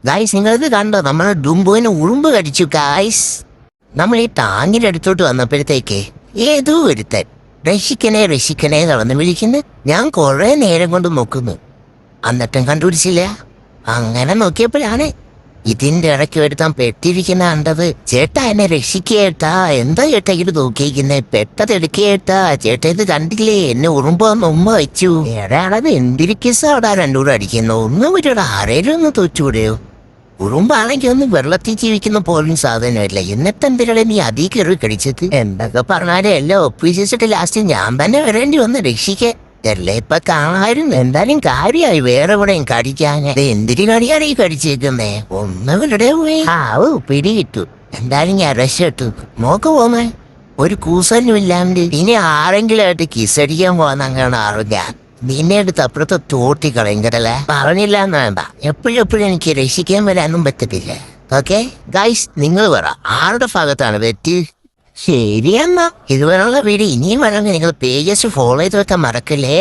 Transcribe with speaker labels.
Speaker 1: Guys നിങ്ങളിത് കണ്ടോ, നമ്മളെ ഡുംബുവിന് ഉറുമ്പ് കടിച്ചു ഗായ്സ്. നമ്മൾ ഈ ടാങ്കിന്റെ അടുത്തോട്ട് വന്നപ്പോഴത്തേക്ക് ഏതോ ഒരുത്തൻ രക്ഷിക്കണേ നടന്ന് വിളിക്കുന്നു. ഞാൻ കുറെ നേരം കൊണ്ട് നോക്കുന്നു, എന്നിട്ടും കണ്ടുപിടിച്ചില്ല. അങ്ങനെ നോക്കിയപ്പോഴാണ് ഇതിന്റെ ഇടയ്ക്ക് ഒരുത്താൻ പെട്ടിരിക്കുന്ന കണ്ടത്. ചേട്ടാ എന്നെ രക്ഷിക്കേട്ടാ, എന്താ ചേട്ടാ ഇത് നോക്കിയിരിക്കുന്നേ, പെട്ടതെടുക്കേട്ടാ ചേട്ടാ, ഇത് കണ്ടില്ലേ എന്നെ ഉറുമ്പ് വന്ന് ഉമ്മ വെച്ചു. ഏടാണത് എന്തിരിക്കസാടാ രണ്ടുകൂടെ അടിക്കുന്നു, ഒന്നും പറ്റൂടാ, ആരേലും ഒന്ന് തോച്ചുകൂടെയോ. ഉറുമ്പാണെങ്കിൽ ഒന്നും വെള്ളത്തിൽ ജീവിക്കുന്ന പോലും സാധനമല്ല, എന്നിട്ടെന്തിനാണ് നീ അതീ കയറി കടിച്ചത്. എന്തൊക്കെ പറഞ്ഞാലും എല്ലാം ഒപ്പിച്ചിട്ട് ലാസ്റ്റ് ഞാൻ തന്നെ വരേണ്ടി വന്ന് രക്ഷിക്കാൻ. എല്ലാം ഇപ്പൊ കാണായിരുന്നു. എന്തായാലും കാര്യമായി, വേറെ എവിടെയും കടിക്കാൻ. എന്തിനു കടിയാണ് ഈ കടിച്ചേക്കുന്നേ, ഒന്ന് ഇവിടെ പോയി ആവു പിടികിട്ടു. എന്തായാലും ഞാൻ രക്ഷപ്പെട്ടു. നോക്ക് പോന്നേ, ഒരു കൂസലും ഇല്ലാണ്ട് ഇനി ആരെങ്കിലും ആയിട്ട് കിസടിക്കാൻ പോവാന്ന് അങ്ങനെ അറിഞ്ഞാൽ നിന്നെ എടുത്ത് അപ്പുറത്തെ തോട്ടി കളയങ്കടല്ലേ. പറഞ്ഞില്ല എന്ന് വേണ്ട, എപ്പോഴും എനിക്ക് രക്ഷിക്കാൻ വരാനും പറ്റത്തില്ല. ഓക്കെ ഗൈസ്, നിങ്ങൾ പറ ആരുടെ ഭാഗത്താണ് തെറ്റ്. ശരിയെന്നാ ഇതുപോലുള്ള വീഡിയോ ഇനിയും വേണമെങ്കിൽ നിങ്ങൾ പേജസ് ഫോളോ ചെയ്ത് വെക്കാൻ മറക്കല്ലേ.